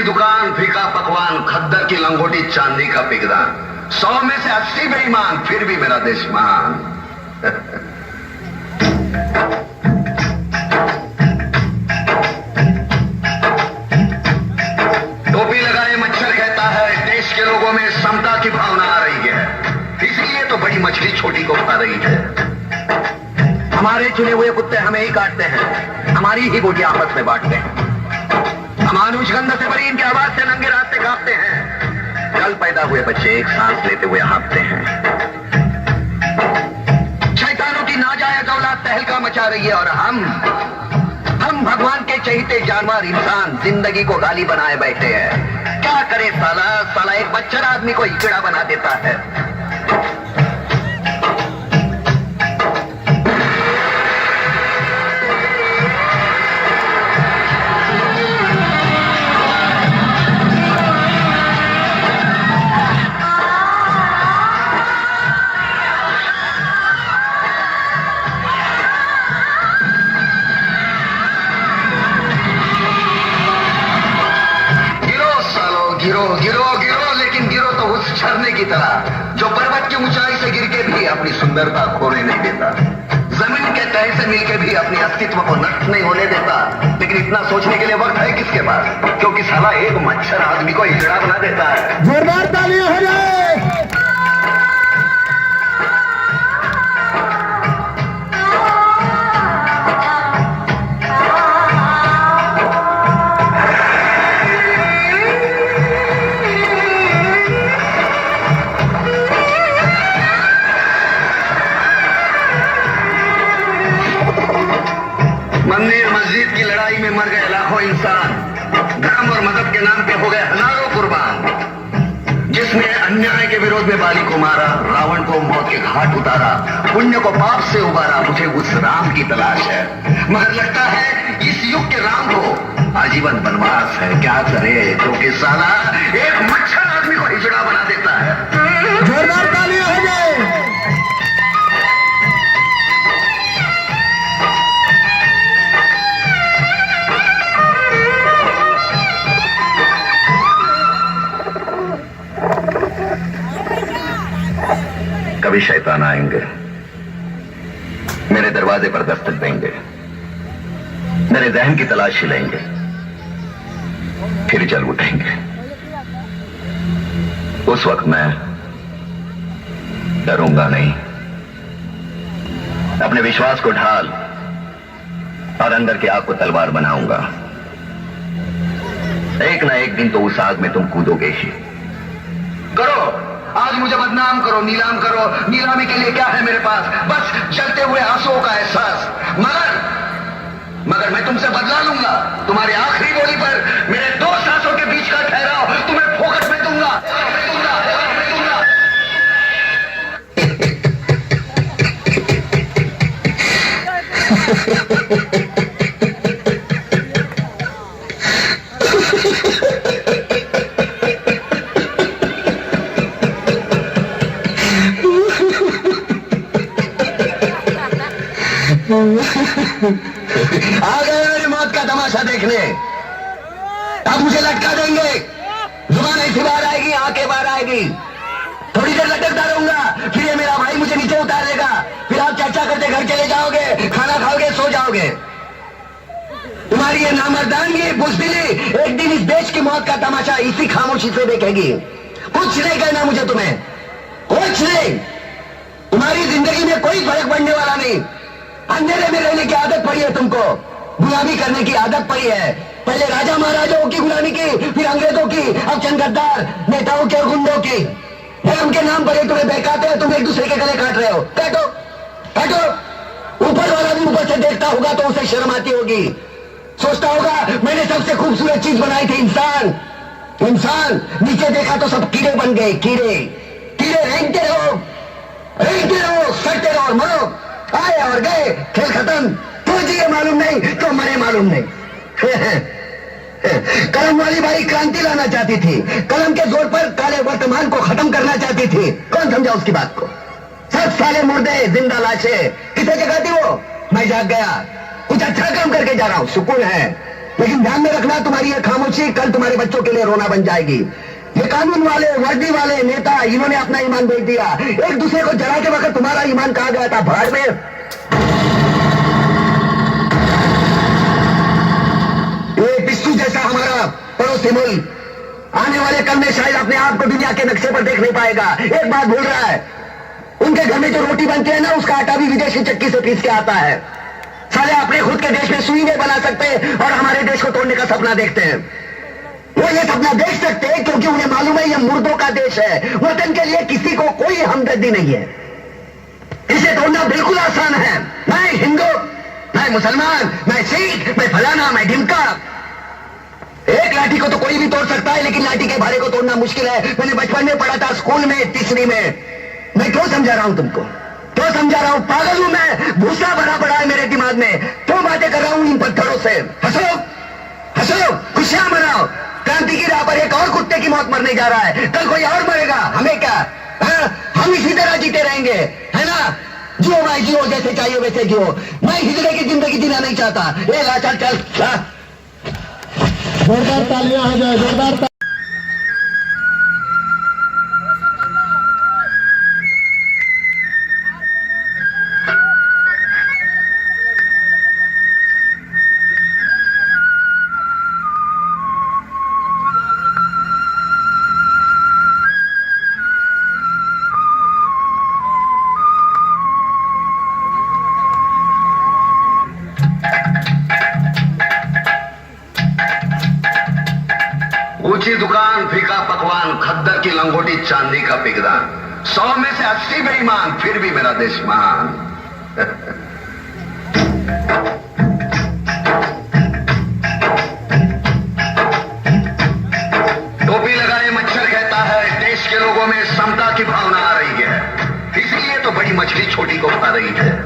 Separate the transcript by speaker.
Speaker 1: की दुकान, फीका पकवान, खद्दर की लंगोटी, चांदी का पिगदान, 100 में से 80 बेईमान, फिर भी मेरा देश महान। टोपी लगाए मच्छर कहता है देश के लोगों में समता की भावना आ रही है, इसलिए तो बड़ी मछली छोटी को खा रही है। हमारे चुने हुए कुत्ते हमें ही काटते हैं, हमारी ही बोटियां आपस में बांटते हैं। अमानुष गंध से भरी इनकी आवाज से नंगे रास्ते कांपते हैं। कल पैदा हुए बच्चे एक सांस लेते हुए हाँफते हैं। शैतानों की नाजायज औलाद तहलका मचा रही है और हम भगवान के चहीते जानवर इंसान जिंदगी को गाली बनाए बैठे हैं। क्या करे साला एक बच्चा आदमी को हिजड़ा बना देता है। गिरो, लेकिन गिरो तो उस झरने की तरह जो पर्वत की ऊंचाई से गिर के भी अपनी सुंदरता खोने नहीं देता, जमीन के तह से मिलके भी अपने अस्तित्व को नष्ट नहीं होने देता। लेकिन इतना सोचने के लिए वक्त है किसके पास, क्योंकि साला एक मच्छर आदमी को हिजड़ा बना देता है।
Speaker 2: जोरदार तालियां हो जाए।
Speaker 1: मंदिर मस्जिद की लड़ाई में मर गए लाखों इंसान, धर्म और मदद के नाम पे हो गए हजारों कुर्बान। जिसने अन्याय के विरोध में बाली को मारा, रावण को मौत के घाट उतारा, पुण्य को पाप से उबारा, मुझे उस राम की तलाश है। मगर लगता है इस युग के राम को आजीवन वनवास है। क्या करे, क्योंकि साला एक मच्छर आदमी को हिजड़ा बना देता है।
Speaker 2: जोरदार तालियां हो जाए।
Speaker 1: कभी शैतान आएंगे, मेरे दरवाजे पर दस्तक देंगे, मेरे जहन की तलाशी लेंगे, फिर जल उठेंगे। उस वक्त मैं डरूंगा नहीं, अपने विश्वास को ढाल और अंदर की आग को तलवार बनाऊंगा। एक ना एक दिन तो उस आग में तुम कूदोगे ही। करो, आज मुझे बदनाम करो, नीलाम करो, नीलामी के लिए क्या है मेरे पास, बस जलते हुए आंसुओं का एहसास। मगर मैं तुमसे बदला लूंगा। तुम्हारी आखिरी बोली पर मेरे 2 सांसों के बीच का ठहराव तुम्हें फोकट में दूंगा। आ गए मेरी मौत का तमाशा देखने। अब मुझे लटका देंगे, जुबान ऐसी बाहर आएगी, आंखें बाहर आएगी, थोड़ी देर लटकता रहूंगा, फिर ये मेरा भाई मुझे नीचे उतार देगा, फिर आप चर्चा करते घर चले जाओगे, खाना खाओगे, सो जाओगे। तुम्हारी ये नामर्दानगी, बुज़दिली एक दिन इस देश की मौत का तमाशा इसी खामोशी से देखेगी। कुछ नहीं कहना मुझे तुम्हें, कुछ नहीं। तुम्हारी जिंदगी में कोई फर्क पड़ने वाला नहीं। अंधेरे में रहने की आदत पड़ी है तुमको, गुलामी करने की आदत पड़ी है। पहले राजा महाराजाओं की गुलामी की, फिर अंग्रेजों की, अब चंद गद्दार नेताओं के और गुंडों की। धर्म के नाम पर ये तुम्हें बहकाते हैं, तुम एक दूसरे के गले काट रहे हो। काटो काटो। ऊपर वाला भी ऊपर से देखता होगा तो उसे शर्म आती होगी, सोचता होगा मैंने सबसे खूबसूरत चीज बनाई थी, इंसान। इंसान नीचे देखा तो सब कीड़े बन गए, कीड़े कीड़े रेंगते रहो, सड़ते रहो और मरो। आए और गए, खेल खत्म। तो जिए मालूम नहीं, तो मरे मालूम नहीं। कलम वाली बाई क्रांति लाना चाहती थी, कलम के जोर पर काले वर्तमान को खत्म करना चाहती थी। कौन समझा उसकी बात को? सब साले मुर्दे, जिंदा लाशें। किसे जगाती वो? मैं जाग गया, कुछ अच्छा काम करके जा रहा हूं, सुकून है। लेकिन ध्यान में रखना, तुम्हारी ये खामोशी कल तुम्हारे बच्चों के लिए रोना बन जाएगी। ये कानून वाले, वर्दी वाले नेता, इन्होंने अपना ईमान बेच दिया। एक दूसरे को जलाते वक्त तुम्हारा ईमान कहां गया था? भाड़ में। ये पिस्सू जैसा हमारा पड़ोसी मुल्क आने वाले कल में शायद अपने आप को दुनिया के नक्शे पर देख नहीं पाएगा। एक बात भूल रहा है, उनके घर में जो रोटी बनती है ना, उसका आटा भी विदेशी चक्की से पीस के आता है। साले अपने खुद के देश में सुई नहीं बना सकते और हमारे देश को तोड़ने का सपना देखते हैं। वो ये सपना देख सकते हैं क्योंकि उन्हें मालूम है ये मुर्दों का देश है। वतन के लिए किसी को कोई हमदर्दी नहीं है। इसे तोड़ना बिल्कुल आसान है। मैं हिंदू, मैं मुसलमान, मैं सिख, मैं फलाना, मैं ढिमका। एक लाठी को तो कोई भी तोड़ सकता है, लेकिन लाठी के भारे को तोड़ना मुश्किल है। मैंने बचपन में पढ़ा था, स्कूल में, तीसरी में। मैं क्यों समझा रहा हूं तुमको? क्यों समझा रहा हूं? पागल हूं मैं? भूसा भरा पड़ा है मेरे दिमाग में। क्यों बातें कर रहा हूं इन पत्थरों से? हंसो, हंसो, खुशियां मनाओ। क्रांति की राह पर एक और कुत्ते की मौत मरने जा रहा है, कल कोई और मरेगा। हमें क्या? हम इसी तरह जीते रहेंगे, है ना? जियो भाई जियो, जैसे चाहिए वैसे जियो। मैं हिजड़े की जिंदगी जीना नहीं चाहता। ए ला, चल चल।
Speaker 2: जोरदार तालियां हो जाए, जोरदार
Speaker 1: ऊंची दुकान, फीका पकवान, खद्दर की लंगोटी, चांदी का पिगदान, 100 में से 80 बेईमान, फिर भी मेरा देश महान। टोपी लगाए मच्छर कहता है देश के लोगों में समता की भावना आ रही है, इसलिए तो बड़ी मछली छोटी को खा रही है।